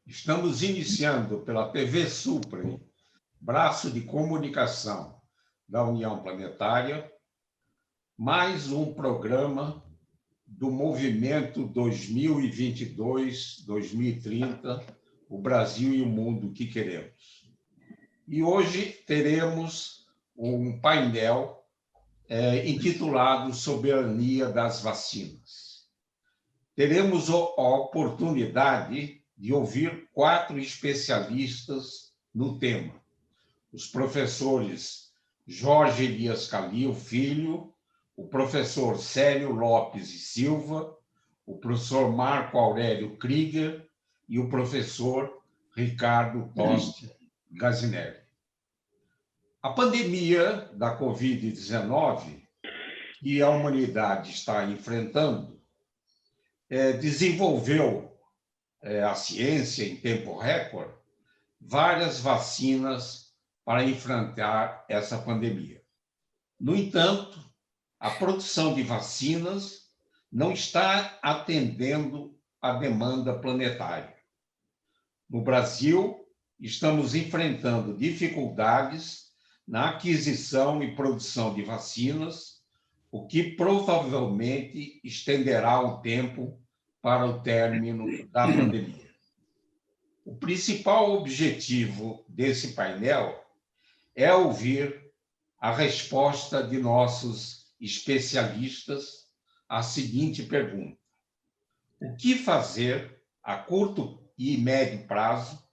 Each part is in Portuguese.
Estamos iniciando pela TV Suprem, braço de comunicação da União Planetária, mais um programa do Movimento 2022-2030, o Brasil e o Mundo que Queremos. E hoje teremos um painel intitulado Soberania das Vacinas. Teremos a oportunidade de ouvir 4 especialistas no tema. Os professores Jorge Elias Calil Filho, o professor Célio Lopes e Silva, o professor Marco Aurélio Krieger e o professor Ricardo Tosti Gazinelli. A pandemia da Covid-19 que a humanidade está enfrentando desenvolveu a ciência em tempo recorde várias vacinas para enfrentar essa pandemia. No entanto, a produção de vacinas não está atendendo à demanda planetária. No Brasil, estamos enfrentando dificuldades na aquisição e produção de vacinas, o que provavelmente estenderá o tempo para o término da pandemia. O principal objetivo desse painel é ouvir a resposta de nossos especialistas à seguinte pergunta: o que fazer a curto e médio prazo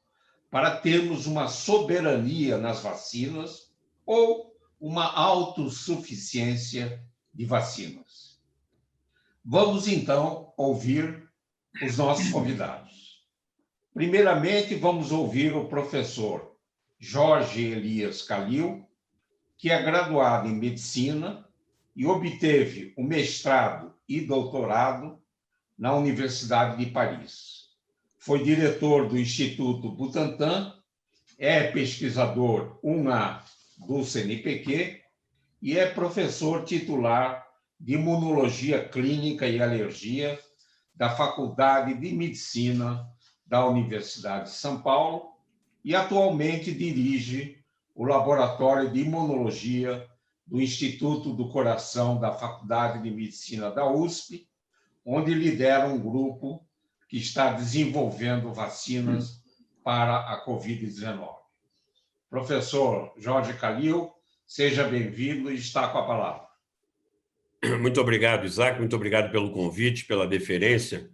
para termos uma soberania nas vacinas ou uma autossuficiência de vacinas? Vamos, então, ouvir os nossos convidados. Primeiramente, vamos ouvir o professor Jorge Elias Calil, que é graduado em Medicina e obteve o mestrado e doutorado na Universidade de Paris. Foi diretor do Instituto Butantan, é pesquisador 1A do CNPq e é professor titular de Imunologia Clínica e Alergia da Faculdade de Medicina da Universidade de São Paulo e atualmente dirige o Laboratório de Imunologia do Instituto do Coração da Faculdade de Medicina da USP, onde lidera um grupo que está desenvolvendo vacinas para a Covid-19. Professor Jorge Calil, seja bem-vindo e está com a palavra. Muito obrigado, Isaac, muito obrigado pelo convite, pela deferência.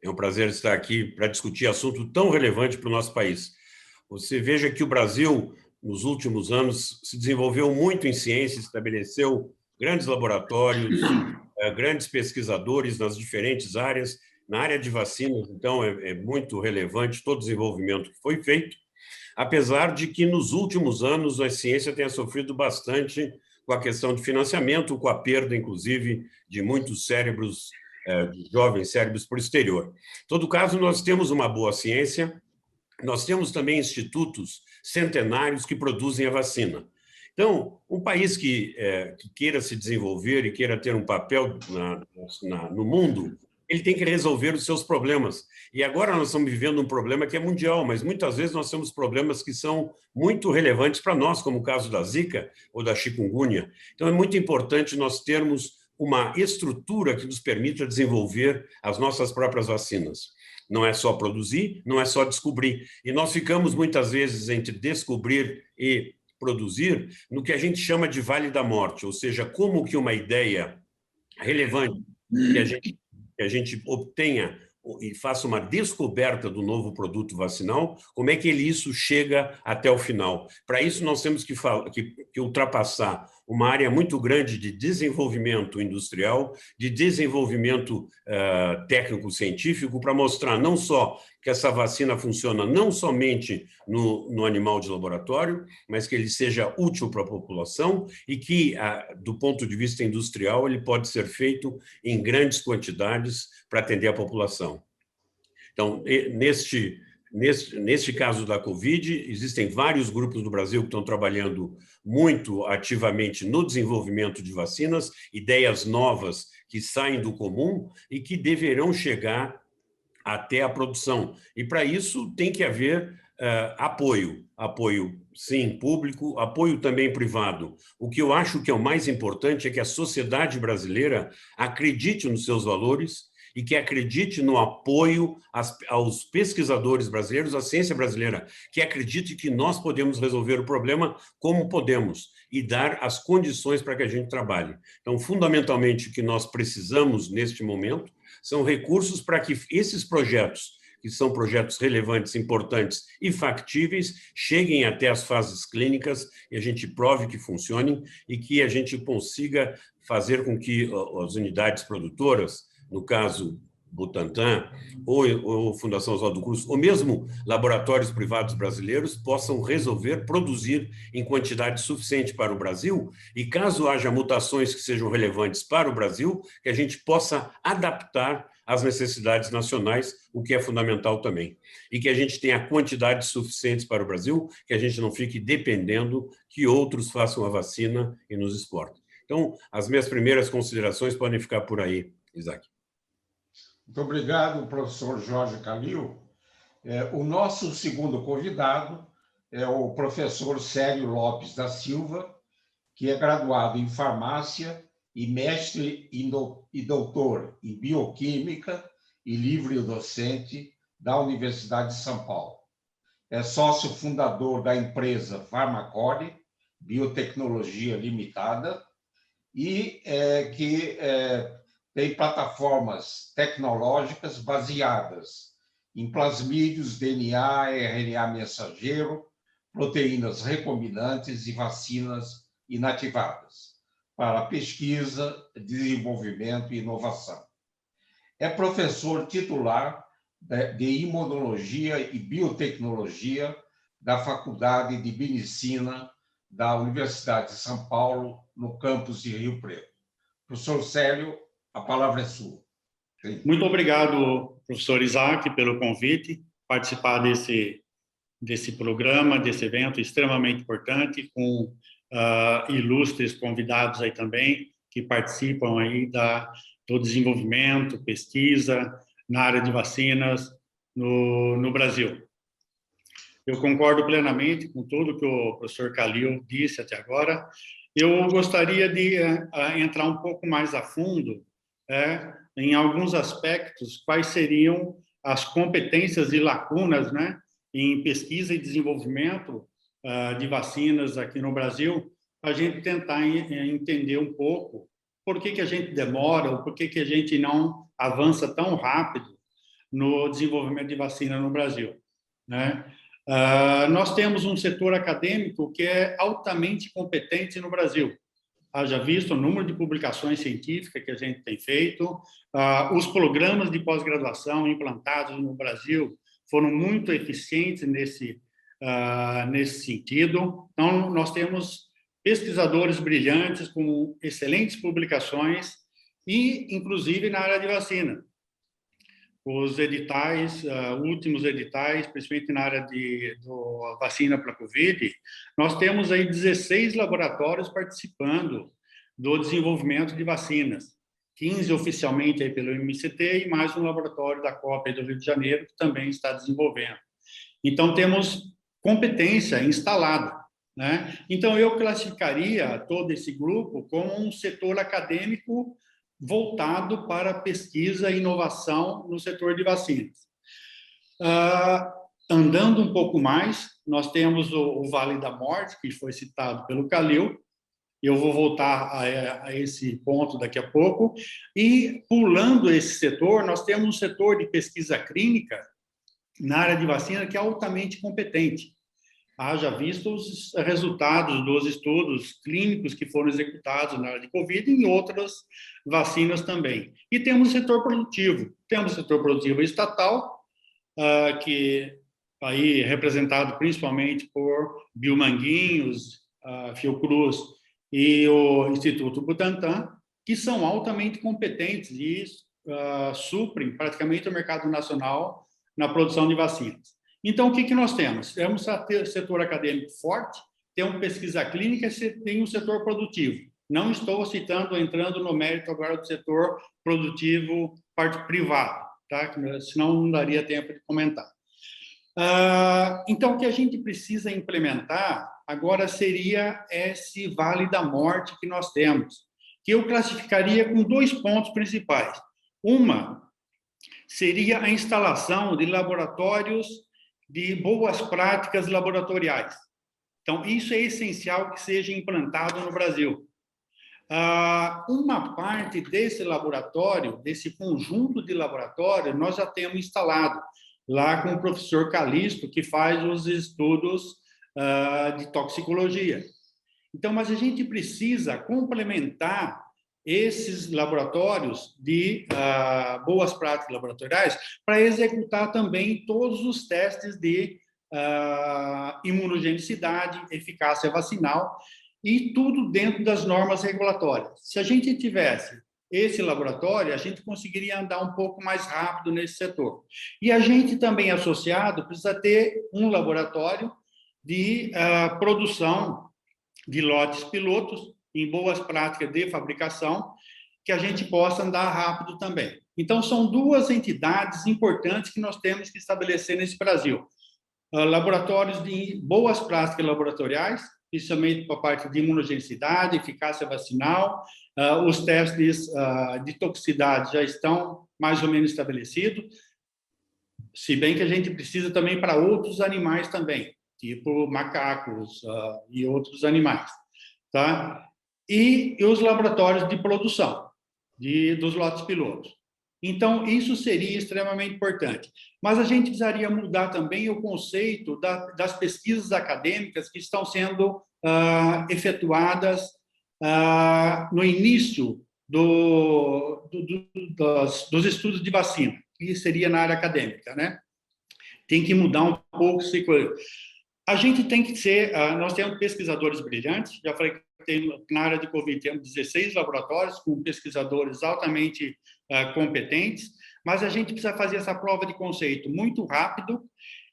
É um prazer estar aqui para discutir assunto tão relevante para o nosso país. Você veja que o Brasil, nos últimos anos, se desenvolveu muito em ciência, estabeleceu grandes laboratórios, grandes pesquisadores nas diferentes áreas. Na área de vacinas, então, é muito relevante todo o desenvolvimento que foi feito, apesar de que, nos últimos anos, a ciência tenha sofrido bastante com a questão de financiamento, com a perda, inclusive, de muitos cérebros, de jovens cérebros para o exterior. Em todo caso, nós temos uma boa ciência, nós temos também institutos centenários que produzem a vacina. Então, um país que queira se desenvolver e queira ter um papel no mundo, ele tem que resolver os seus problemas. E agora nós estamos vivendo um problema que é mundial, mas muitas vezes nós temos problemas que são muito relevantes para nós, como o caso da Zika ou da chikungunya. Então, é muito importante nós termos uma estrutura que nos permita desenvolver as nossas próprias vacinas. Não é só produzir, não é só descobrir. E nós ficamos muitas vezes entre descobrir e produzir no que a gente chama de vale da morte, ou seja, como que uma ideia relevante que a gente obtenha e faça uma descoberta do novo produto vacinal, como é que isso chega até o final. Para isso, nós temos que ultrapassar uma área muito grande de desenvolvimento industrial, de desenvolvimento técnico-científico, para mostrar não só que essa vacina funciona não somente no animal de laboratório, mas que ele seja útil para a população e que, do ponto de vista industrial, ele pode ser feito em grandes quantidades para atender a população. Então, neste caso da Covid, existem vários grupos no Brasil que estão trabalhando muito ativamente no desenvolvimento de vacinas, ideias novas que saem do comum e que deverão chegar até a produção. E, para isso, tem que haver apoio. Apoio, sim, público, apoio também privado. O que eu acho que é o mais importante é que a sociedade brasileira acredite nos seus valores e que acredite no apoio aos pesquisadores brasileiros, à ciência brasileira, que acredite que nós podemos resolver o problema como podemos e dar as condições para que a gente trabalhe. Então, fundamentalmente, o que nós precisamos neste momento são recursos para que esses projetos, que são projetos relevantes, importantes e factíveis, cheguem até as fases clínicas e a gente prove que funcionem e que a gente consiga fazer com que as unidades produtoras, no caso Butantan, ou Fundação Oswaldo Cruz, ou mesmo laboratórios privados brasileiros, possam resolver produzir em quantidade suficiente para o Brasil e, caso haja mutações que sejam relevantes para o Brasil, que a gente possa adaptar às necessidades nacionais, o que é fundamental também. E que a gente tenha quantidades suficientes para o Brasil, que a gente não fique dependendo que outros façam a vacina e nos exportem. Então, as minhas primeiras considerações podem ficar por aí, Isaac. Muito obrigado, professor Jorge Calil. O nosso segundo convidado é o professor Célio Lopes da Silva, que é graduado em farmácia e mestre e doutor em bioquímica e livre-docente da Universidade de São Paulo. É sócio fundador da empresa Farmacore Biotecnologia Limitada e que tem plataformas tecnológicas baseadas em plasmídios, DNA, RNA mensageiro, proteínas recombinantes e vacinas inativadas para pesquisa, desenvolvimento e inovação. É professor titular de Imunologia e Biotecnologia da Faculdade de Medicina da Universidade de São Paulo, no campus de Rio Preto. Professor Célio, a palavra é sua. Sim. Muito obrigado, professor Isaac, pelo convite, participar desse programa, desse evento extremamente importante, com ilustres convidados aí também, que participam aí do desenvolvimento, pesquisa na área de vacinas no Brasil. Eu concordo plenamente com tudo que o professor Calil disse até agora. Eu gostaria de entrar um pouco mais a fundo em alguns aspectos, quais seriam as competências e lacunas, né, em pesquisa e desenvolvimento de vacinas aqui no Brasil, para a gente tentar entender um pouco por que a gente demora, ou por que a gente não avança tão rápido no desenvolvimento de vacina no Brasil, né? Nós temos um setor acadêmico que é altamente competente no Brasil. Haja visto o número de publicações científicas que a gente tem feito, os programas de pós-graduação implantados no Brasil foram muito eficientes nesse sentido. Então, nós temos pesquisadores brilhantes com excelentes publicações e, inclusive, na área de vacina. Os editais, últimos editais, principalmente na área de vacina para a Covid, nós temos aí 16 laboratórios participando do desenvolvimento de vacinas, 15 oficialmente aí pelo MCT e mais um laboratório da COP do Rio de Janeiro que também está desenvolvendo. Então, temos competência instalada, né? Então, eu classificaria todo esse grupo como um setor acadêmico voltado para pesquisa e inovação no setor de vacinas. Andando um pouco mais, nós temos o Vale da Morte, que foi citado pelo Calil. Eu vou voltar a esse ponto daqui a pouco. E, pulando esse setor, nós temos um setor de pesquisa clínica na área de vacina que é altamente competente. Haja visto os resultados dos estudos clínicos que foram executados na área de Covid e em outras vacinas também. E temos o setor produtivo. Temos o setor produtivo estatal, que aí é representado principalmente por Biomanguinhos, Fiocruz e o Instituto Butantan, que são altamente competentes e suprem praticamente o mercado nacional na produção de vacinas. Então, o que nós temos? Temos um setor acadêmico forte, temos pesquisa clínica e tem um setor produtivo. Não estou entrando no mérito agora do setor produtivo, parte privada, tá? Senão não daria tempo de comentar. Então, o que a gente precisa implementar agora seria esse Vale da Morte que nós temos, que eu classificaria com 2 pontos principais. Uma seria a instalação de laboratórios de boas práticas laboratoriais. Então, isso é essencial que seja implantado no Brasil. Uma parte desse laboratório, desse conjunto de laboratórios, nós já temos instalado lá com o professor Calixto, que faz os estudos de toxicologia. Então, mas a gente precisa complementar esses laboratórios de boas práticas laboratoriais para executar também todos os testes de imunogenicidade, eficácia vacinal, e tudo dentro das normas regulatórias. Se a gente tivesse esse laboratório, a gente conseguiria andar um pouco mais rápido nesse setor. E a gente também, associado, precisa ter um laboratório de produção de lotes pilotos em boas práticas de fabricação, que a gente possa andar rápido também. Então, são 2 entidades importantes que nós temos que estabelecer nesse Brasil. Laboratórios de boas práticas laboratoriais, principalmente para a parte de imunogenicidade, eficácia vacinal. Os testes de toxicidade já estão mais ou menos estabelecidos, se bem que a gente precisa também para outros animais também, tipo macacos e outros animais, tá? E os laboratórios de produção dos lotes pilotos. Então, isso seria extremamente importante. Mas a gente precisaria mudar também o conceito das pesquisas acadêmicas que estão sendo efetuadas no início dos estudos de vacina, que seria na área acadêmica, né? Tem que mudar um pouco essa coisa. A gente tem que ser... nós temos pesquisadores brilhantes, já falei que na área de Covid temos 16 laboratórios com pesquisadores altamente competentes, mas a gente precisa fazer essa prova de conceito muito rápido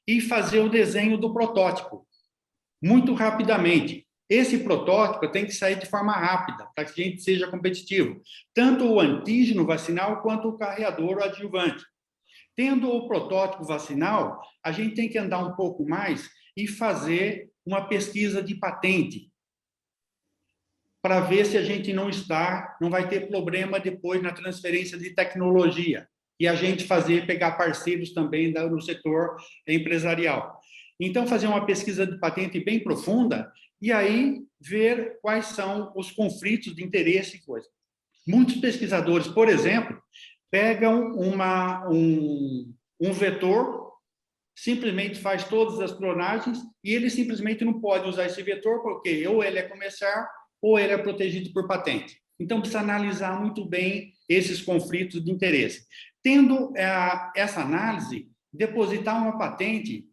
e fazer o desenho do protótipo muito rapidamente. Esse protótipo tem que sair de forma rápida, para que a gente seja competitivo, tanto o antígeno vacinal quanto o carreador ou adjuvante. Tendo o protótipo vacinal, a gente tem que andar um pouco mais e fazer uma pesquisa de patente, para ver se a gente não vai ter problema depois na transferência de tecnologia, e a gente pegar parceiros também no setor empresarial. Então, fazer uma pesquisa de patente bem profunda, e aí ver quais são os conflitos de interesse e coisa. Muitos pesquisadores, por exemplo, pegam um vetor, simplesmente faz todas as clonagens, e ele simplesmente não pode usar esse vetor, porque ou ele é comercial, ou ele é protegido por patente. Então, precisa analisar muito bem esses conflitos de interesse. Tendo essa análise, depositar uma patente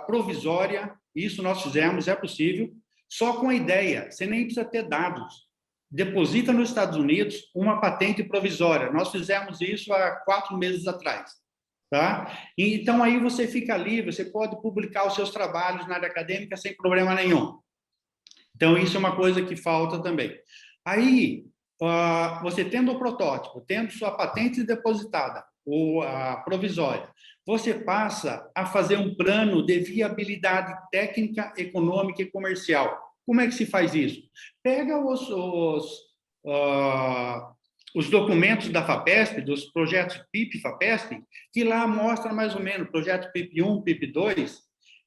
provisória, isso nós fizemos, é possível, só com a ideia, você nem precisa ter dados. Deposita nos Estados Unidos uma patente provisória. Nós fizemos isso há 4 meses atrás. Tá? Então, aí você fica livre, você pode publicar os seus trabalhos na área acadêmica sem problema nenhum. Então, isso é uma coisa que falta também. Aí, você tendo o protótipo, tendo sua patente depositada, ou a provisória, você passa a fazer um plano de viabilidade técnica, econômica e comercial. Como é que se faz isso? Pega os documentos da FAPESP, dos projetos PIP e FAPESP, que lá mostra mais ou menos, projeto PIP1, PIP2,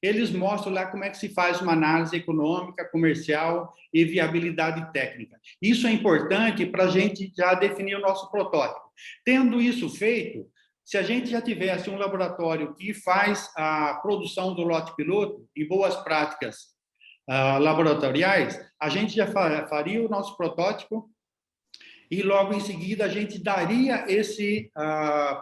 eles mostram lá como é que se faz uma análise econômica, comercial e viabilidade técnica. Isso é importante para a gente já definir o nosso protótipo. Tendo isso feito, se a gente já tivesse um laboratório que faz a produção do lote piloto em boas práticas laboratoriais, a gente já faria o nosso protótipo e logo em seguida a gente daria esse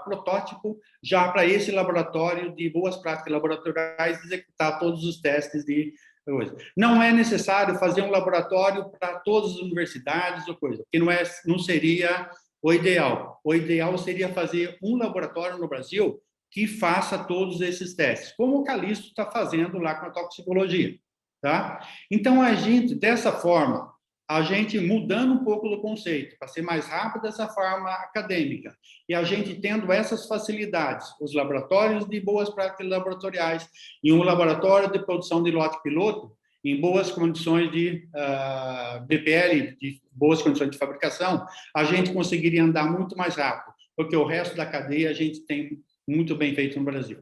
protótipo já para esse laboratório de boas práticas laboratoriais executar todos os testes de coisa. Não é necessário fazer um laboratório para todas as universidades ou coisa, porque não seria o ideal. O ideal seria fazer um laboratório no Brasil que faça todos esses testes, como o Calixto está fazendo lá com a toxicologia. Tá? Então, a gente, dessa forma, a gente mudando um pouco do conceito, para ser mais rápido essa forma acadêmica, e a gente tendo essas facilidades, os laboratórios de boas práticas laboratoriais e um laboratório de produção de lote piloto em boas condições de BPL, de boas condições de fabricação, a gente conseguiria andar muito mais rápido, porque o resto da cadeia a gente tem muito bem feito no Brasil.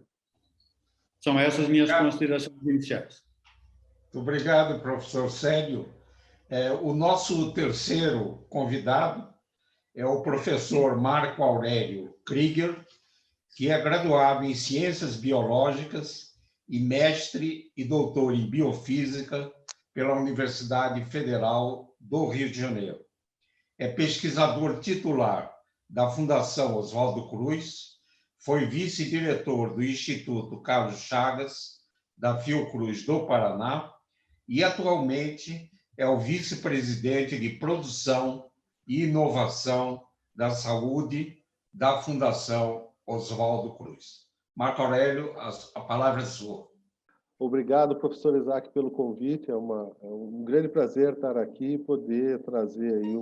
São essas minhas considerações iniciais. Muito obrigado, professor Célio. O nosso terceiro convidado é o professor Marco Aurélio Krieger, que é graduado em Ciências Biológicas e mestre e doutor em Biofísica pela Universidade Federal do Rio de Janeiro. É pesquisador titular da Fundação Oswaldo Cruz, foi vice-diretor do Instituto Carlos Chagas, da Fiocruz do Paraná, e atualmente é o vice-presidente de Produção e Inovação da Saúde da Fundação Oswaldo Cruz. Marco Aurélio, a palavra é sua. Obrigado, professor Isaac, pelo convite. É um grande prazer estar aqui e poder trazer aí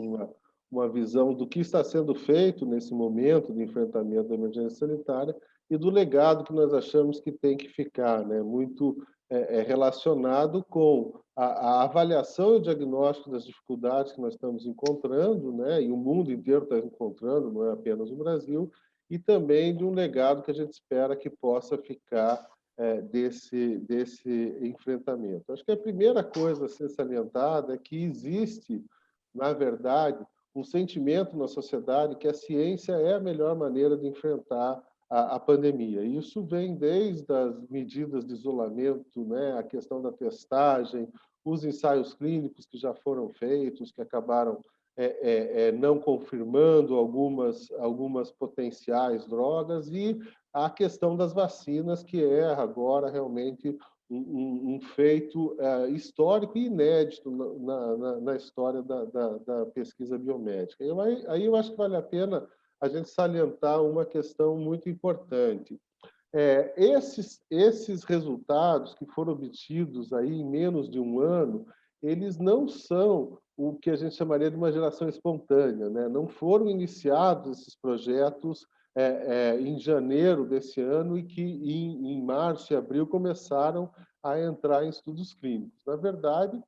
uma visão do que está sendo feito nesse momento de enfrentamento da emergência sanitária e do legado que nós achamos que tem que ficar, né? Muito relacionado com a avaliação e o diagnóstico das dificuldades que nós estamos encontrando, né? E o mundo inteiro está encontrando, não é apenas o Brasil, e também de um legado que a gente espera que possa ficar desse enfrentamento. Acho que a primeira coisa a ser salientada é que existe, na verdade, um sentimento na sociedade que a ciência é a melhor maneira de enfrentar a pandemia. Isso vem desde as medidas de isolamento, né, a questão da testagem, os ensaios clínicos que já foram feitos, que acabaram não confirmando algumas potenciais drogas, e a questão das vacinas, que é agora realmente um feito histórico e inédito na história da pesquisa biomédica. Aí eu acho que vale a pena a gente salientar uma questão muito importante. Esses resultados que foram obtidos aí em menos de um ano, eles não são o que a gente chamaria de uma geração espontânea, né? Não foram iniciados esses projetos em janeiro desse ano e que em março e abril começaram a entrar em estudos clínicos. Na verdade,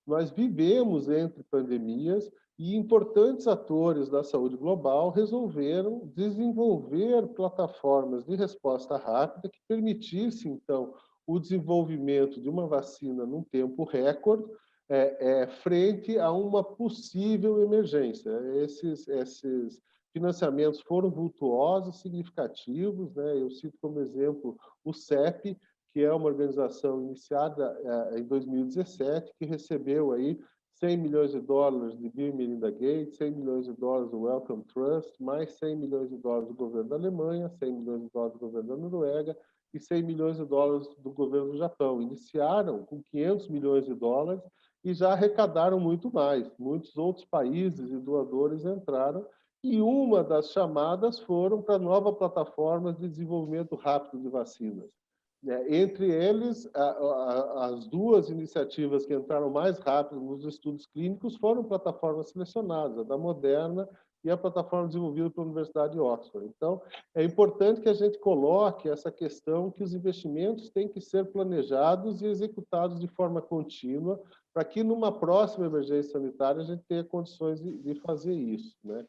nós vivemos entre pandemias e importantes atores da saúde global resolveram desenvolver plataformas de resposta rápida que permitissem, então, o desenvolvimento de uma vacina num tempo recorde, frente a uma possível emergência. Esses financiamentos foram vultuosos, significativos, né? Eu cito como exemplo o CEP, que é uma organização iniciada em 2017, que recebeu aí $100 milhões de Bill e Melinda Gates, $100 milhões do Wellcome Trust, mais $100 milhões do governo da Alemanha, $100 milhões do governo da Noruega e $100 milhões do governo do Japão. Iniciaram com $500 milhões e já arrecadaram muito mais. Muitos outros países e doadores entraram, e uma das chamadas foram para novas plataformas de desenvolvimento rápido de vacinas. Entre eles, as duas iniciativas que entraram mais rápido nos estudos clínicos foram plataformas selecionadas, a da Moderna e a plataforma desenvolvida pela Universidade de Oxford. Então, é importante que a gente coloque essa questão que os investimentos têm que ser planejados e executados de forma contínua, para que, numa próxima emergência sanitária, a gente tenha condições de fazer isso, né?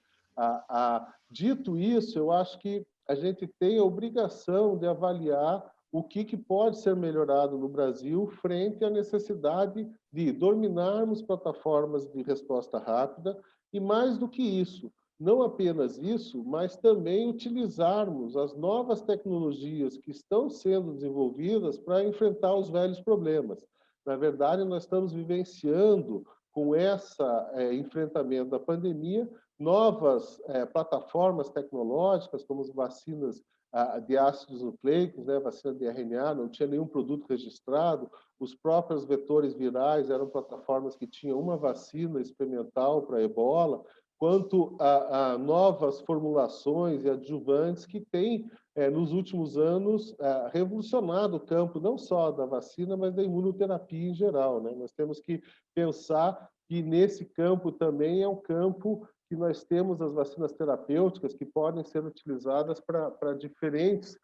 Dito isso, eu acho que a gente tem a obrigação de avaliar o que pode ser melhorado no Brasil frente à necessidade de dominarmos plataformas de resposta rápida e, mais do que isso, não apenas isso, mas também utilizarmos as novas tecnologias que estão sendo desenvolvidas para enfrentar os velhos problemas. Na verdade, nós estamos vivenciando, com esse enfrentamento da pandemia, novas plataformas tecnológicas, como as vacinas de ácidos nucleicos, né, vacina de RNA, não tinha nenhum produto registrado, os próprios vetores virais eram plataformas que tinham uma vacina experimental para ebola, quanto a novas formulações e adjuvantes que têm, nos últimos anos, revolucionado o campo, não só da vacina, mas da imunoterapia em geral, né? Nós temos que pensar que nesse campo também é um campo que nós temos as vacinas terapêuticas que podem ser utilizadas para diferentes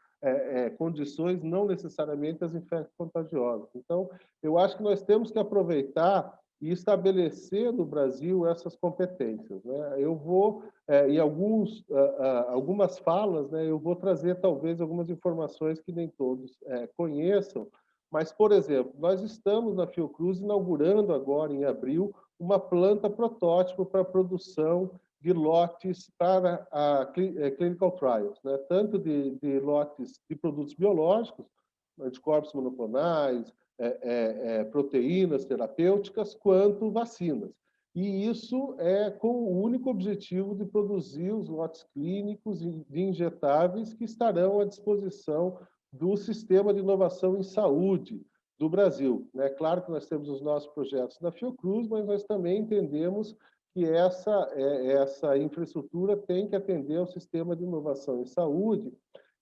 condições, não necessariamente as infecto-contagiosas. Então, eu acho que nós temos que aproveitar e estabelecer no Brasil essas competências, né? Eu vou, em algumas falas, né, eu vou trazer talvez algumas informações que nem todos conheçam, mas, por exemplo, nós estamos na Fiocruz inaugurando agora, em abril, uma planta protótipo para a produção de lotes para a clinical trials, né? Tanto de lotes de produtos biológicos, anticorpos monoclonais, proteínas terapêuticas, quanto vacinas. E isso é com o único objetivo de produzir os lotes clínicos de injetáveis que estarão à disposição do Sistema de Inovação em Saúde do Brasil. É claro que nós temos os nossos projetos na Fiocruz, mas nós também entendemos que essa infraestrutura tem que atender ao Sistema de Inovação em Saúde,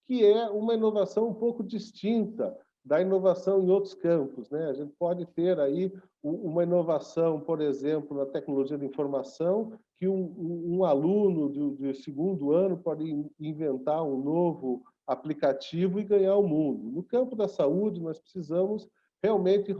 que é uma inovação um pouco distinta da inovação em outros campos, né? A gente pode ter aí uma inovação, por exemplo, na tecnologia da informação, que um aluno de segundo ano pode inventar um novo aplicativo e ganhar o mundo. No campo da saúde, nós precisamos realmente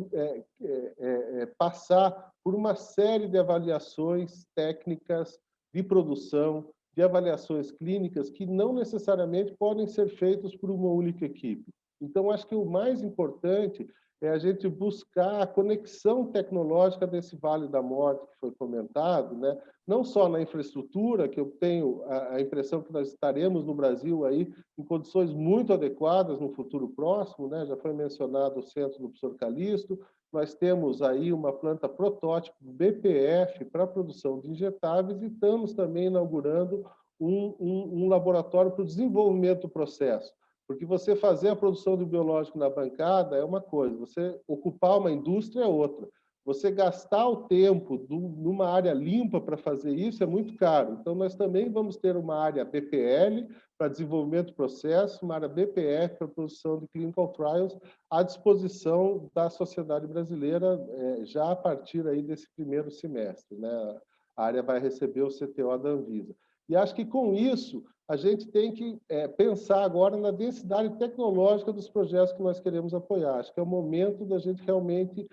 passar por uma série de avaliações técnicas de produção, de avaliações clínicas que não necessariamente podem ser feitas por uma única equipe. Então, acho que o mais importante é a gente buscar a conexão tecnológica desse Vale da Morte que foi comentado, né? Não só na infraestrutura, que eu tenho a impressão que nós estaremos no Brasil aí em condições muito adequadas no futuro próximo, né? Já foi mencionado o centro do professor Calixto, nós temos aí uma planta protótipo BPF para a produção de injetáveis e estamos também inaugurando um laboratório para o desenvolvimento do processo. Porque você fazer a produção do biológico na bancada é uma coisa, você ocupar uma indústria é outra. Você gastar o tempo numa área limpa para fazer isso é muito caro. Então, nós também vamos ter uma área BPL para desenvolvimento do processo, uma área BPF para produção de clinical trials à disposição da sociedade brasileira já a partir aí desse primeiro semestre, né? A área vai receber o CTO da Anvisa. E acho que, com isso, a gente tem que pensar agora na densidade tecnológica dos projetos que nós queremos apoiar. Acho que é o momento da gente realmente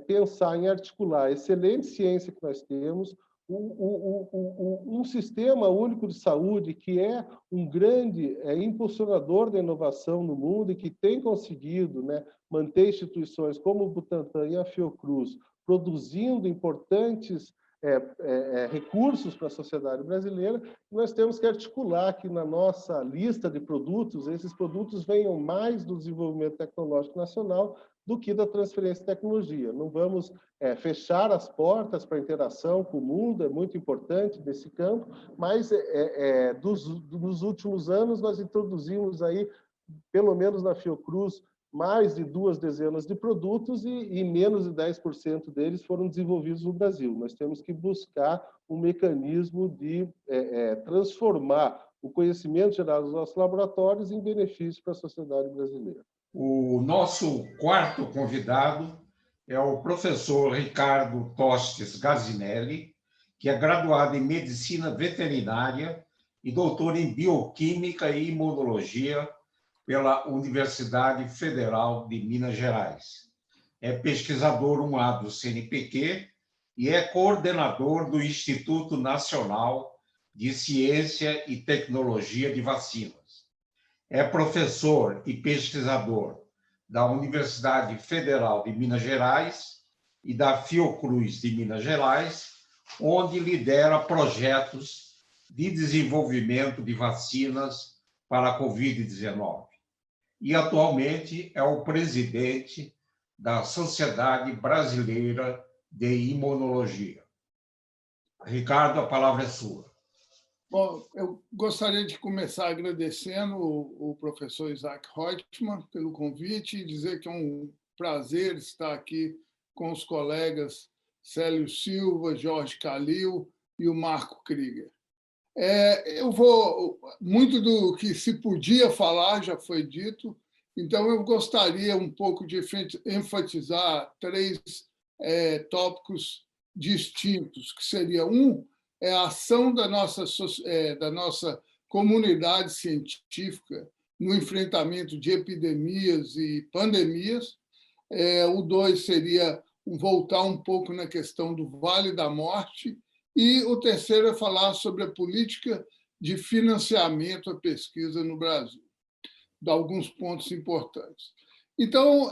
pensar em articular a excelente ciência que nós temos, um sistema único de saúde que é um grande impulsionador da inovação no mundo e que tem conseguido, né, manter instituições como o Butantan e a Fiocruz produzindo importantes recursos para a sociedade brasileira. Nós temos que articular que na nossa lista de produtos, esses produtos venham mais do desenvolvimento tecnológico nacional do que da transferência de tecnologia. Não vamos fechar as portas para a interação com o mundo, é muito importante nesse campo, mas nos últimos anos nós introduzimos aí, pelo menos na Fiocruz, mais de 2 dezenas de produtos e menos de 10% deles foram desenvolvidos no Brasil. Nós temos que buscar um mecanismo de transformar o conhecimento gerado nos nossos laboratórios em benefício para a sociedade brasileira. O nosso quarto convidado é o professor Ricardo Tostes Gazinelli, que é graduado em Medicina Veterinária e doutor em Bioquímica e Imunologia pela Universidade Federal de Minas Gerais. É pesquisador 1A do CNPq e é coordenador do Instituto Nacional de Ciência e Tecnologia de Vacinas. É professor e pesquisador da Universidade Federal de Minas Gerais e da Fiocruz de Minas Gerais, onde lidera projetos de desenvolvimento de vacinas para a Covid-19. E, atualmente, é o presidente da Sociedade Brasileira de Imunologia. Ricardo, a palavra é sua. Bom, eu gostaria de começar agradecendo o professor Isaac Reutemann pelo convite e dizer que é um prazer estar aqui com os colegas Célio Silva, Jorge Calil e o Marco Krieger. Muito do que se podia falar já foi dito, então eu gostaria um pouco de enfatizar 3 tópicos distintos, que seria é a ação da nossa comunidade científica no enfrentamento de epidemias e pandemias. O 2 seria voltar um pouco na questão do Vale da Morte, e o terceiro é falar sobre a política de financiamento à pesquisa no Brasil, de alguns pontos importantes. Então,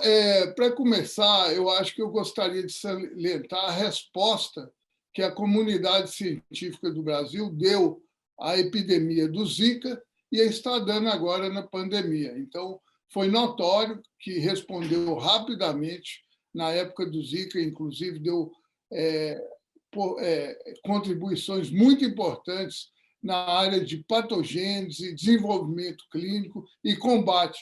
para começar, eu acho que eu gostaria de salientar a resposta que a comunidade científica do Brasil deu à epidemia do Zika e está dando agora na pandemia. Então, foi notório que respondeu rapidamente na época do Zika, inclusive deu contribuições muito importantes na área de patogênese, desenvolvimento clínico e combate.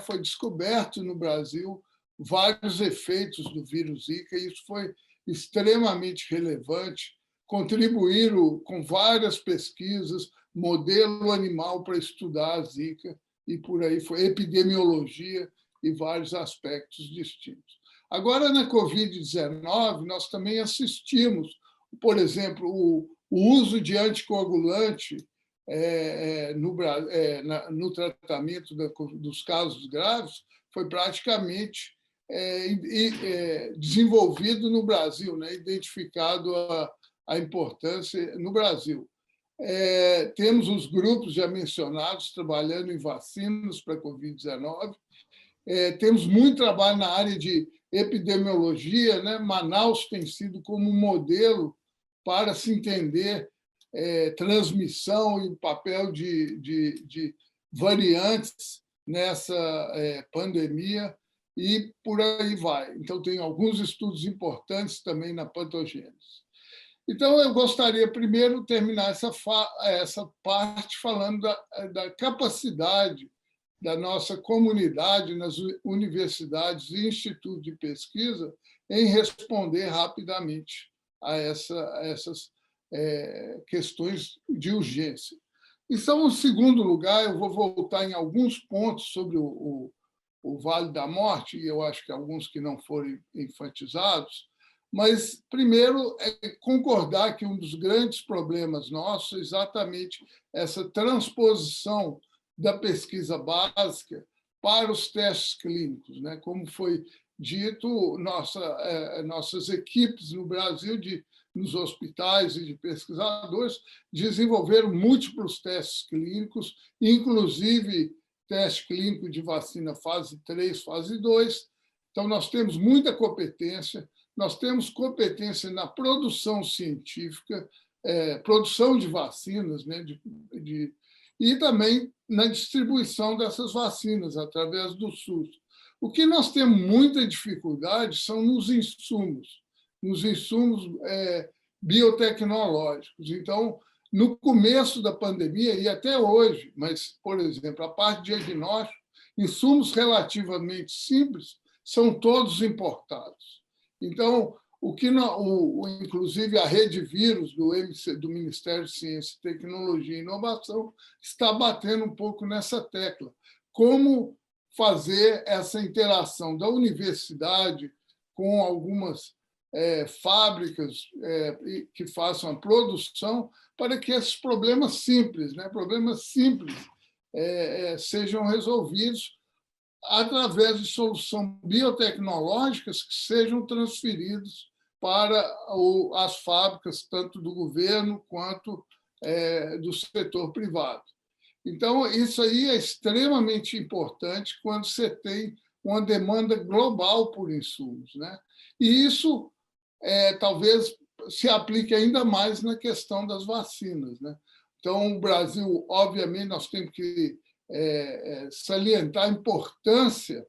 Foi descoberto no Brasil vários efeitos do vírus Zika, e isso foi extremamente relevante. Contribuíram com várias pesquisas, modelo animal para estudar a Zika, e por aí foi epidemiologia e vários aspectos distintos. Agora, na Covid-19, nós também assistimos, por exemplo, o uso de anticoagulante no tratamento dos casos graves foi praticamente desenvolvido no Brasil, né? Identificado a importância no Brasil. Temos os grupos já mencionados trabalhando em vacinas para a Covid-19. Temos muito trabalho na área de epidemiologia, né? Manaus tem sido como um modelo para se entender transmissão e papel de variantes nessa pandemia, e por aí vai. Então, tem alguns estudos importantes também na patogênese. Então, eu gostaria primeiro de terminar essa parte falando da capacidade da nossa comunidade nas universidades e institutos de pesquisa em responder rapidamente a essas questões de urgência. Então, em segundo lugar, eu vou voltar em alguns pontos sobre o Vale da Morte, e eu acho que alguns que não foram enfatizados, mas, primeiro, concordar que um dos grandes problemas nossos é exatamente essa transposição da pesquisa básica para os testes clínicos, né? Como foi dito, nossas equipes no Brasil, nos hospitais e de pesquisadores, desenvolveram múltiplos testes clínicos, inclusive teste clínico de vacina fase 3, fase 2. Então, nós temos muita competência, nós temos competência na produção científica, produção de vacinas, né, e também na distribuição dessas vacinas através do SUS. O que nós temos muita dificuldade são nos insumos biotecnológicos. Então, no começo da pandemia e até hoje, mas, por exemplo, a parte de diagnóstico, insumos relativamente simples são todos importados. Então, inclusive a Rede Vírus do Ministério de Ciência, Tecnologia e Inovação está batendo um pouco nessa tecla. Como fazer essa interação da universidade com algumas fábricas que façam a produção para que esses problemas simples, sejam resolvidos através de soluções biotecnológicas que sejam transferidas para as fábricas, tanto do governo quanto do setor privado. Então, isso aí é extremamente importante quando você tem uma demanda global por insumos, né? E isso talvez se aplique ainda mais na questão das vacinas, né? Então, o Brasil, obviamente, nós temos que salientar a importância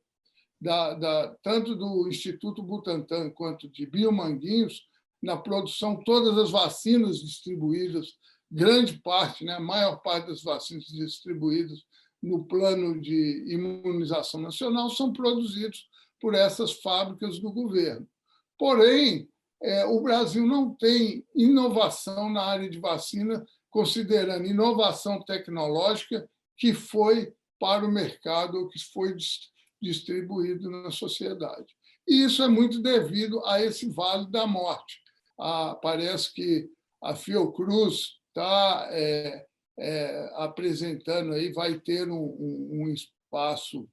tanto do Instituto Butantan quanto de Biomanguinhos na produção, todas as vacinas distribuídas, grande parte, né, a maior parte das vacinas distribuídas no plano de imunização nacional são produzidos por essas fábricas do governo. Porém, o Brasil não tem inovação na área de vacina, considerando inovação tecnológica que foi para o mercado ou que foi distribuído na sociedade. e isso é muito devido a esse Vale da Morte. Parece que a Fiocruz está apresentando aí, vai ter um espaço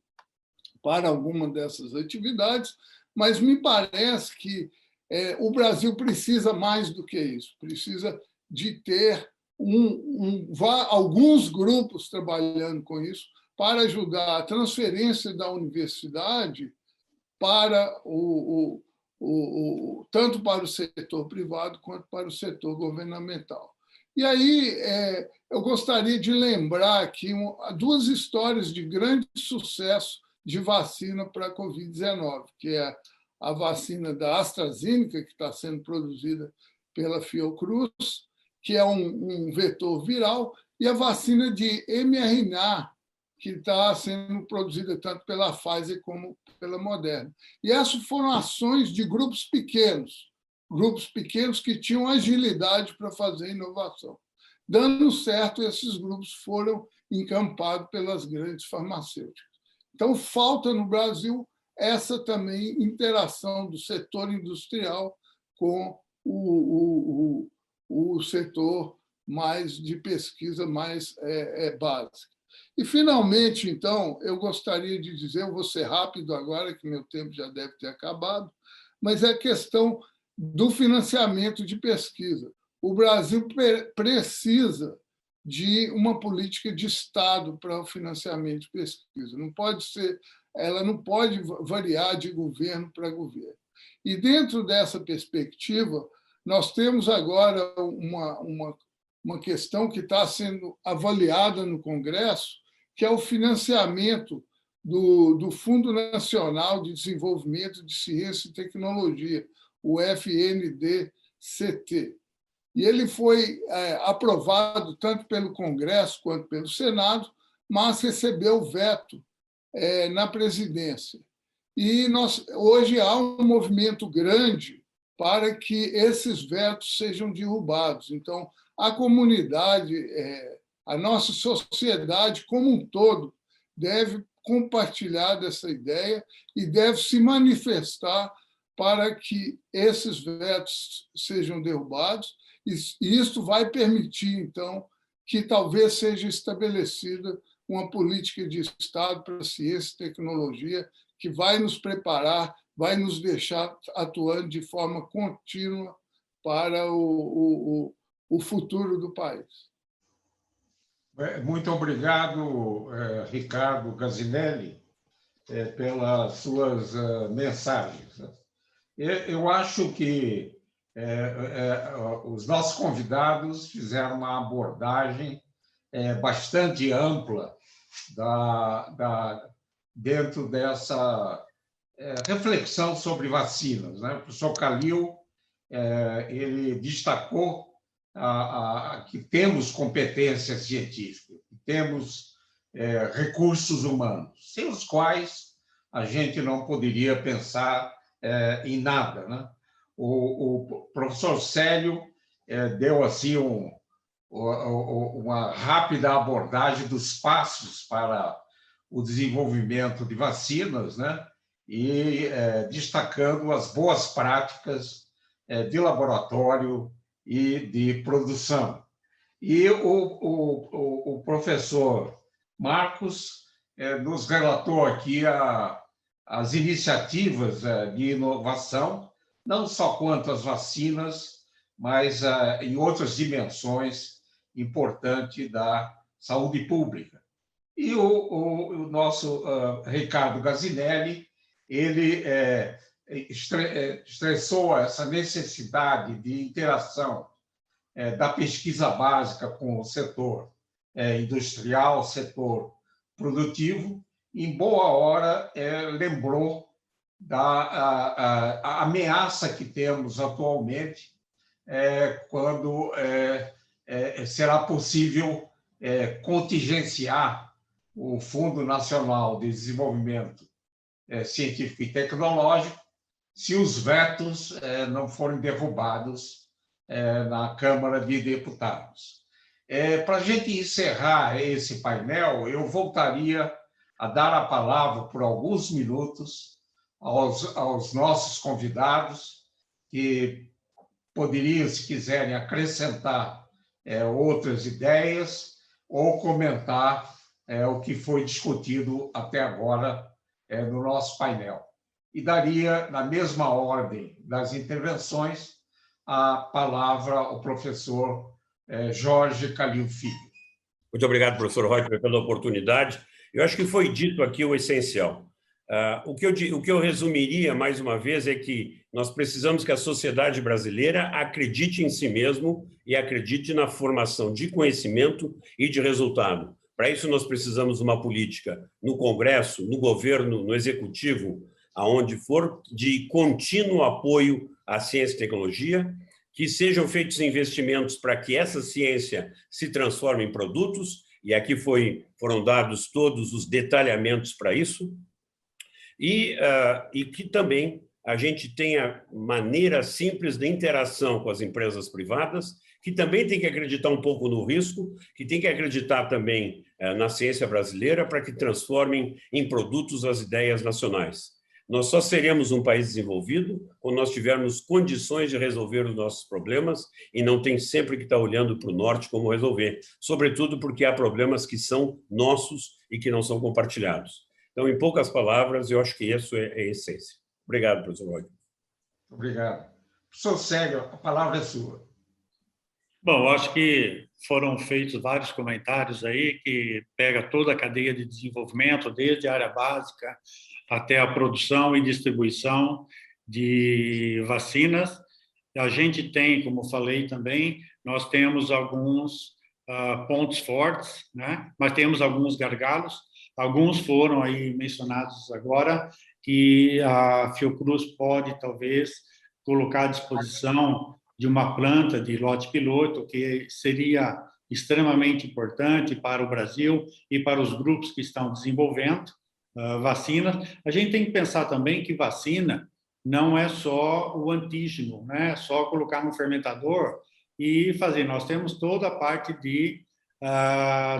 para alguma dessas atividades, mas me parece que o Brasil precisa mais do que isso, precisa de ter alguns grupos trabalhando com isso para ajudar a transferência da universidade para tanto para o setor privado quanto para o setor governamental. E aí eu gostaria de lembrar aqui duas histórias de grande sucesso de vacina para a Covid-19, que é a vacina da AstraZeneca, que está sendo produzida pela Fiocruz, que é um vetor viral, e a vacina de mRNA, que está sendo produzida tanto pela Pfizer como pela Moderna. E essas foram ações de grupos pequenos que tinham agilidade para fazer inovação. Dando certo, esses grupos foram encampados pelas grandes farmacêuticas. Então, falta no Brasil essa também interação do setor industrial com o setor mais de pesquisa mais básica. E, finalmente, então, eu gostaria de dizer, eu vou ser rápido agora, que meu tempo já deve ter acabado, mas é a questão do financiamento de pesquisa. O Brasil precisa de uma política de Estado para o financiamento de pesquisa. Ela não pode variar de governo para governo. E, dentro dessa perspectiva, nós temos agora uma questão que está sendo avaliada no Congresso, que é o financiamento do Fundo Nacional de Desenvolvimento de Ciência e Tecnologia, o FNDCT. E ele foi aprovado tanto pelo Congresso quanto pelo Senado, mas recebeu veto na presidência. E hoje há um movimento grande para que esses vetos sejam derrubados. Então, a comunidade, a nossa sociedade como um todo, deve compartilhar dessa ideia e deve se manifestar para que esses vetos sejam derrubados. E isso vai permitir, então, que talvez seja estabelecida uma política de Estado para a ciência e tecnologia que vai nos preparar, vai nos deixar atuando de forma contínua para o futuro do país. Muito obrigado, Ricardo Gazinelli, pelas suas mensagens. Eu acho que os nossos convidados fizeram uma abordagem bastante ampla dentro dessa reflexão sobre vacinas, né? O professor Kalil ele destacou que temos competência científica, que temos recursos humanos, sem os quais a gente não poderia pensar em nada, né? O professor Célio deu assim uma rápida abordagem dos passos para o desenvolvimento de vacinas, né? E destacando as boas práticas de laboratório e de produção. E o professor Marcos nos relatou aqui as iniciativas de inovação, não só quanto às vacinas, mas em outras dimensões importantes da saúde pública. E o nosso Ricardo Gazinelli, ele estressou essa necessidade de interação da pesquisa básica com o setor industrial, setor produtivo, em boa hora lembrou da ameaça que temos atualmente quando será possível contingenciar o Fundo Nacional de Desenvolvimento Científico e Tecnológico se os vetos não forem derrubados na Câmara de Deputados. Para a gente encerrar esse painel, eu voltaria a dar a palavra por alguns minutos aos nossos convidados, que poderiam, se quiserem, acrescentar outras ideias ou comentar o que foi discutido até agora no nosso painel. E daria, na mesma ordem das intervenções, a palavra ao professor Jorge Calil Filho. Muito obrigado, professor Reutemann, pela oportunidade. Eu acho que foi dito aqui o essencial. O que eu resumiria, mais uma vez, é que nós precisamos que a sociedade brasileira acredite em si mesmo e acredite na formação de conhecimento e de resultado. Para isso, nós precisamos de uma política no Congresso, no governo, no Executivo, aonde for, de contínuo apoio à ciência e tecnologia, que sejam feitos investimentos para que essa ciência se transforme em produtos, e aqui foram dados todos os detalhamentos para isso, e que também a gente tenha maneira simples de interação com as empresas privadas, que também tem que acreditar um pouco no risco, que tem que acreditar também na ciência brasileira para que transformem em produtos as ideias nacionais. Nós só seremos um país desenvolvido quando nós tivermos condições de resolver os nossos problemas e não tem sempre que estar olhando para o norte como resolver, sobretudo porque há problemas que são nossos e que não são compartilhados. Então, em poucas palavras, eu acho que isso é a essência. Obrigado, professor Reutemann. Obrigado. Professor Célio, a palavra é sua. Bom, acho que foram feitos vários comentários aí que pega toda a cadeia de desenvolvimento, desde a área básica até a produção e distribuição de vacinas. A gente tem, como falei também, nós temos alguns pontos fortes, né? Mas temos alguns gargalos. Alguns foram aí mencionados agora, que a Fiocruz pode, talvez, colocar à disposição de uma planta de lote piloto, que seria extremamente importante para o Brasil e para os grupos que estão desenvolvendo vacinas. A gente tem que pensar também que vacina não é só o antígeno, né? É só colocar no fermentador e fazer. Nós temos toda a parte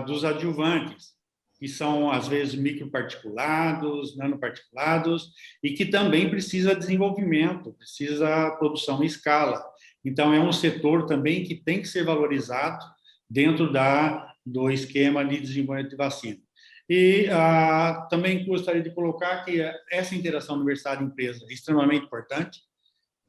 dos adjuvantes, que são, às vezes, microparticulados, nanoparticulados, e que também precisa de desenvolvimento, precisa produção em escala. Então, é um setor também que tem que ser valorizado dentro do esquema de desenvolvimento de vacina. E também gostaria de colocar que essa interação universidade-empresa é extremamente importante,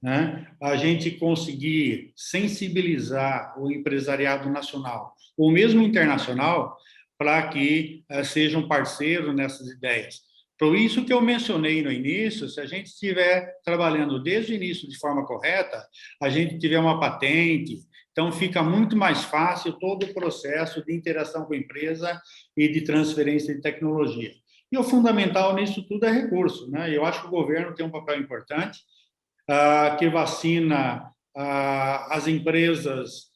né? A gente conseguir sensibilizar o empresariado nacional, ou mesmo internacional, para que sejam parceiros nessas ideias. Por isso que eu mencionei no início, se a gente estiver trabalhando desde o início de forma correta, a gente tiver uma patente, então fica muito mais fácil todo o processo de interação com a empresa e de transferência de tecnologia. E o fundamental nisso tudo é recurso, né? Eu acho que o governo tem um papel importante, que vacina as empresas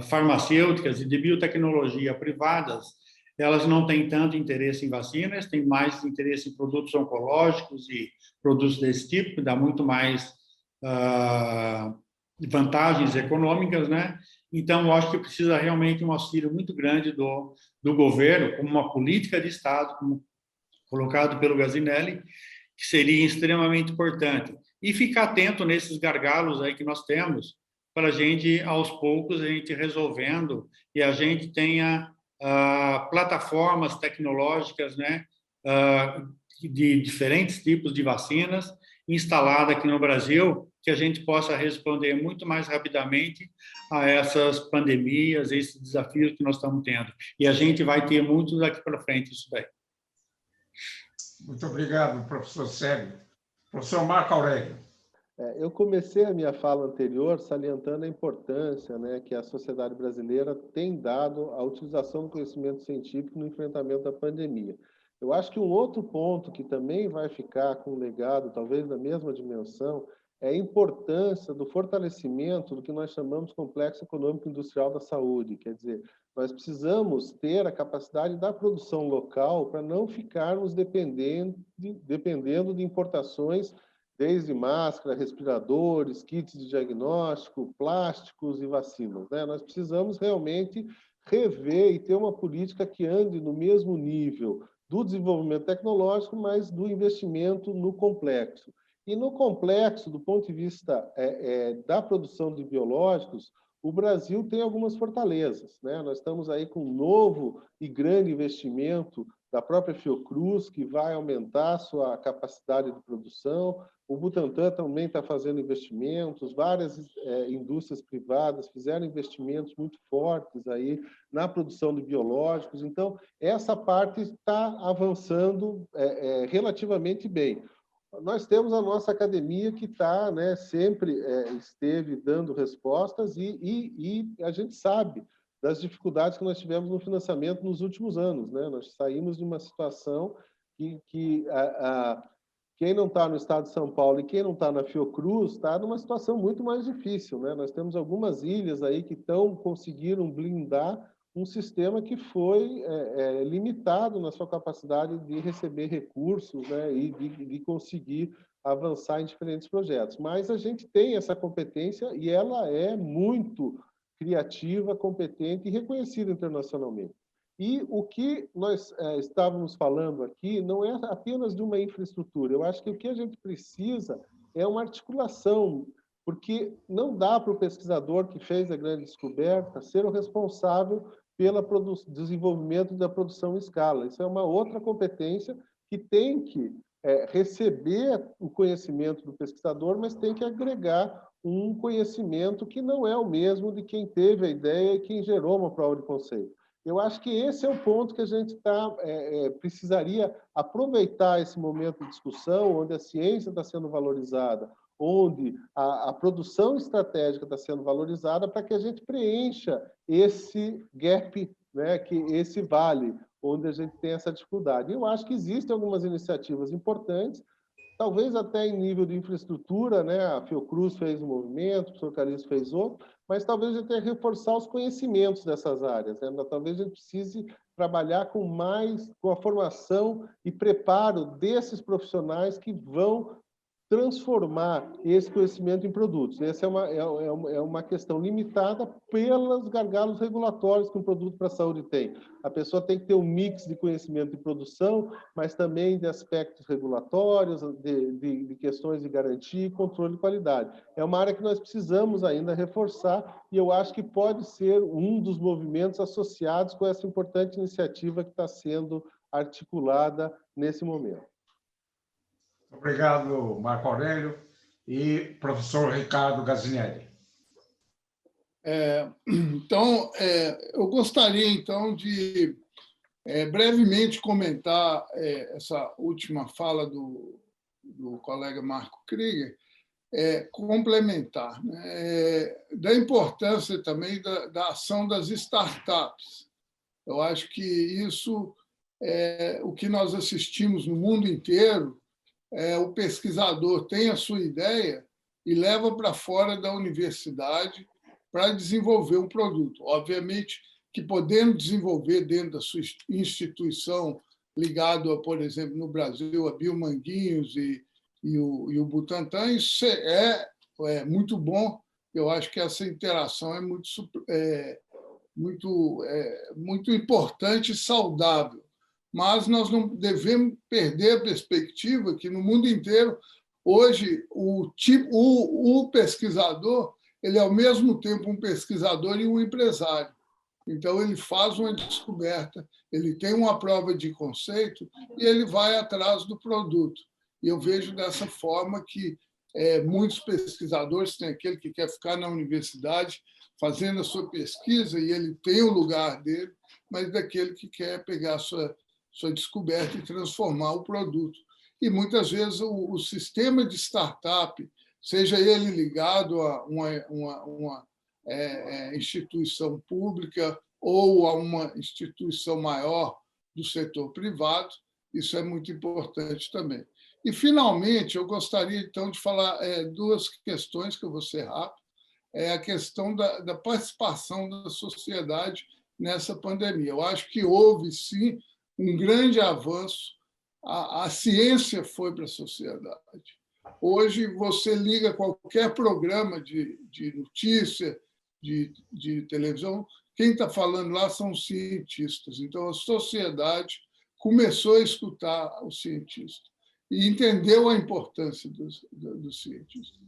farmacêuticas e de biotecnologia privadas. Elas não têm tanto interesse em vacinas, têm mais interesse em produtos oncológicos e produtos desse tipo, que dá muito mais vantagens econômicas, né? Então, eu acho que precisa realmente um auxílio muito grande do governo, como uma política de Estado, como colocado pelo Gazinelli, que seria extremamente importante. E ficar atento nesses gargalos aí que nós temos, para a gente, aos poucos, a gente resolvendo e a gente tenha plataformas tecnológicas, né, de diferentes tipos de vacinas instalada aqui no Brasil, que a gente possa responder muito mais rapidamente a essas pandemias, esses desafios que nós estamos tendo. E a gente vai ter muito daqui para frente isso daí. Muito obrigado, professor Célio. Professor Marco Aurélio. Eu comecei a minha fala anterior salientando a importância, né, que a sociedade brasileira tem dado à utilização do conhecimento científico no enfrentamento da pandemia. Eu acho que um outro ponto que também vai ficar com um legado, talvez da mesma dimensão, é a importância do fortalecimento do que nós chamamos de complexo econômico industrial da saúde. Quer dizer, nós precisamos ter a capacidade da produção local para não ficarmos dependendo de importações, desde máscara, respiradores, kits de diagnóstico, plásticos e vacinas, né? Nós precisamos realmente rever e ter uma política que ande no mesmo nível do desenvolvimento tecnológico, mas do investimento no complexo. E no complexo, do ponto de vista da produção de biológicos, o Brasil tem algumas fortalezas, né? Nós estamos aí com um novo e grande investimento da própria Fiocruz, que vai aumentar a sua capacidade de produção. O Butantan também está fazendo investimentos, várias indústrias privadas fizeram investimentos muito fortes aí na produção de biológicos. Então, essa parte está avançando relativamente bem. Nós temos a nossa academia que está, né, sempre esteve dando respostas e a gente sabe das dificuldades que nós tivemos no financiamento nos últimos anos, né? Nós saímos de uma situação que quem não está no estado de São Paulo e quem não está na Fiocruz está numa situação muito mais difícil, né? Nós temos algumas ilhas aí que conseguiram blindar um sistema que foi limitado na sua capacidade de receber recursos, né, e de conseguir avançar em diferentes projetos. Mas a gente tem essa competência e ela é muito criativa, competente e reconhecida internacionalmente. E o que nós estávamos falando aqui não é apenas de uma infraestrutura. Eu acho que o que a gente precisa é uma articulação, porque não dá para o pesquisador que fez a grande descoberta ser o responsável pelo desenvolvimento da produção em escala. Isso é uma outra competência que tem que receber o conhecimento do pesquisador, mas tem que agregar um conhecimento que não é o mesmo de quem teve a ideia e quem gerou uma prova de conceito. Eu acho que esse é o ponto que a gente precisaria aproveitar esse momento de discussão, onde a ciência está sendo valorizada, onde a produção estratégica está sendo valorizada, para que a gente preencha esse gap, né, esse vale, onde a gente tem essa dificuldade. Eu acho que existem algumas iniciativas importantes, talvez até em nível de infraestrutura, né? A Fiocruz fez um movimento, o professor Calixto fez outro, mas talvez a gente tenha que reforçar os conhecimentos dessas áreas, né? Talvez a gente precise trabalhar com a formação e preparo desses profissionais que vão transformar esse conhecimento em produtos. Essa é uma questão limitada pelos gargalos regulatórios que um produto para a saúde tem. A pessoa tem que ter um mix de conhecimento de produção, mas também de aspectos regulatórios, de questões de garantia e controle de qualidade. É uma área que nós precisamos ainda reforçar e eu acho que pode ser um dos movimentos associados com essa importante iniciativa que está sendo articulada nesse momento. Obrigado, Marco Aurélio. E professor Ricardo Gazinelli. Então, eu gostaria, então, de brevemente comentar essa última fala do colega Marco Krieger, complementar, né, da importância também da ação das startups. Eu acho que isso é o que nós assistimos no mundo inteiro. O pesquisador tem a sua ideia e leva para fora da universidade para desenvolver um produto. Obviamente que podendo desenvolver dentro da sua instituição, ligado, por exemplo, no Brasil, a Biomanguinhos e o Butantan, isso é muito bom. Eu acho que essa interação é muito importante e saudável. Mas nós não devemos perder a perspectiva que, no mundo inteiro, hoje, o pesquisador ele é, ao mesmo tempo, um pesquisador e um empresário. Então, ele faz uma descoberta, ele tem uma prova de conceito e ele vai atrás do produto. E eu vejo dessa forma que muitos pesquisadores têm aquele que quer ficar na universidade fazendo a sua pesquisa e ele tem o lugar dele, mas daquele que quer pegar a sua descoberta e transformar o produto. E, muitas vezes, o sistema de startup, seja ele ligado a uma instituição pública ou a uma instituição maior do setor privado, isso é muito importante também. E, finalmente, eu gostaria, então, de falar duas questões, que eu vou ser rápido. A questão da participação da sociedade nessa pandemia. Eu acho que houve, sim, um grande avanço. A ciência foi para a sociedade. Hoje, você liga qualquer programa de notícia, de televisão, quem está falando lá são cientistas. Então, a sociedade começou a escutar os cientistas e entendeu a importância dos cientistas.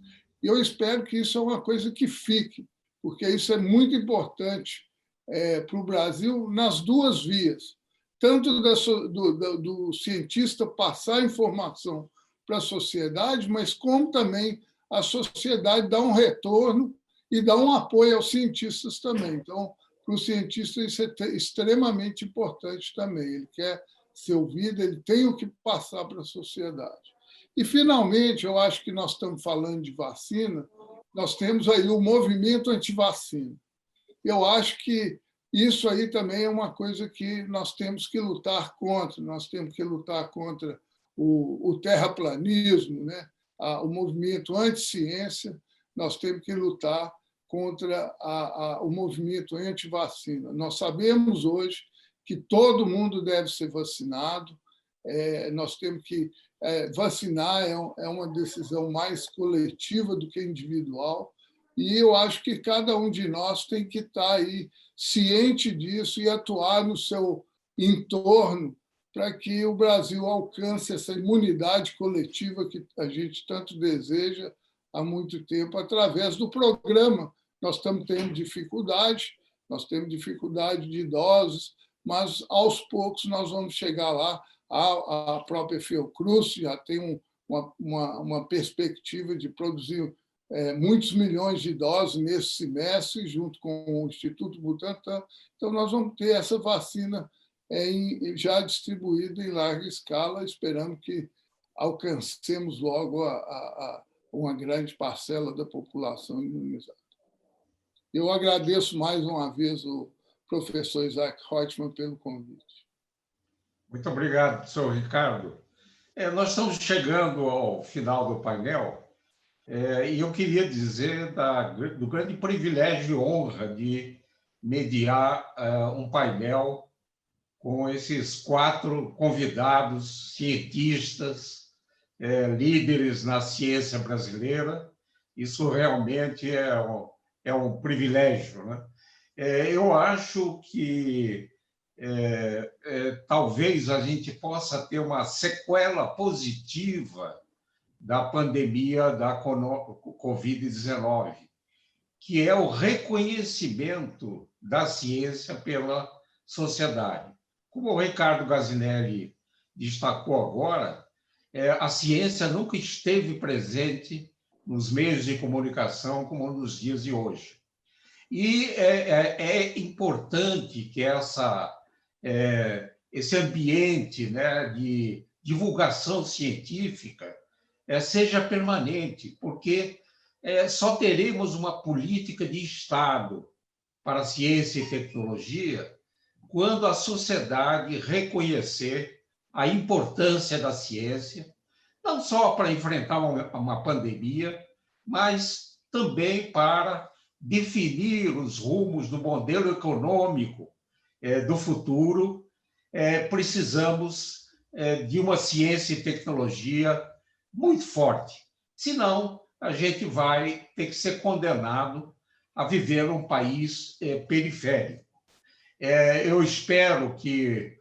E eu espero que isso é uma coisa que fique, porque isso é muito importante para o Brasil nas duas vias, tanto do cientista passar informação para a sociedade, mas como também a sociedade dá um retorno e dá um apoio aos cientistas também. Então, para o cientista, isso é extremamente importante também. Ele quer ser ouvido, ele tem o que passar para a sociedade. E, finalmente, eu acho que nós estamos falando de vacina, nós temos aí o movimento antivacina. Eu acho que isso aí também é uma coisa que nós temos que lutar contra. Nós temos que lutar contra o terraplanismo, né? O movimento anti-ciência. Nós temos que lutar contra o movimento anti-vacina. Nós sabemos hoje que todo mundo deve ser vacinado. Nós temos que vacinar é uma decisão mais coletiva do que individual. E eu acho que cada um de nós tem que estar aí ciente disso e atuar no seu entorno para que o Brasil alcance essa imunidade coletiva que a gente tanto deseja há muito tempo, através do programa. Nós estamos tendo dificuldade de idosos, mas aos poucos nós vamos chegar lá. A própria Fiocruz já tem uma perspectiva de produzir muitos milhões de idosos nesse semestre, junto com o Instituto Butantan. Então, nós vamos ter essa vacina já distribuída em larga escala, esperando que alcancemos logo uma grande parcela da população imunizada. Eu agradeço mais uma vez o professor Isaac Reutemann pelo convite. Muito obrigado, professor Ricardo. Nós estamos chegando ao final do painel e eu queria dizer do grande privilégio e honra de mediar um painel com esses 4 convidados, cientistas, líderes na ciência brasileira. Isso realmente é um privilégio, né? Eu acho que talvez a gente possa ter uma sequela positiva da pandemia da Covid-19, que é o reconhecimento da ciência pela sociedade. Como o Ricardo Gazinelli destacou agora, a ciência nunca esteve presente nos meios de comunicação como nos dias de hoje. E é importante que esse ambiente, né, de divulgação científica seja permanente, porque só teremos uma política de Estado para a ciência e tecnologia quando a sociedade reconhecer a importância da ciência, não só para enfrentar uma pandemia, mas também para definir os rumos do modelo econômico do futuro. Precisamos de uma ciência e tecnologia muito forte. Senão, a gente vai ter que ser condenado a viver num país periférico. Eu espero que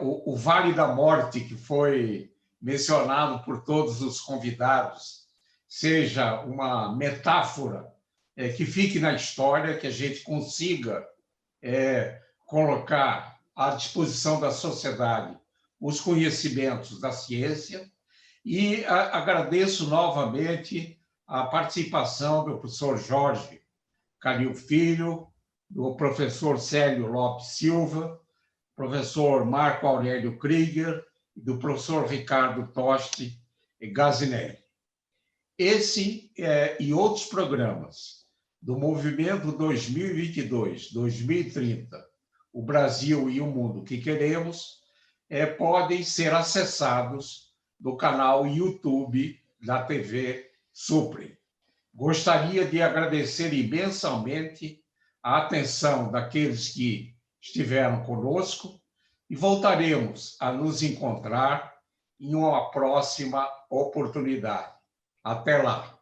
o Vale da Morte, que foi mencionado por todos os convidados, seja uma metáfora que fique na história, que a gente consiga colocar à disposição da sociedade os conhecimentos da ciência. E agradeço novamente a participação do professor Jorge Calil Filho, do professor Célio Lopes Silva, professor Marco Aurélio Krieger e do professor Ricardo Tosti Gazinelli. Esse e outros programas do Movimento 2022-2030, o Brasil e o Mundo que Queremos, podem ser acessados no canal YouTube da TV Supre. Gostaria de agradecer imensamente a atenção daqueles que estiveram conosco e voltaremos a nos encontrar em uma próxima oportunidade. Até lá!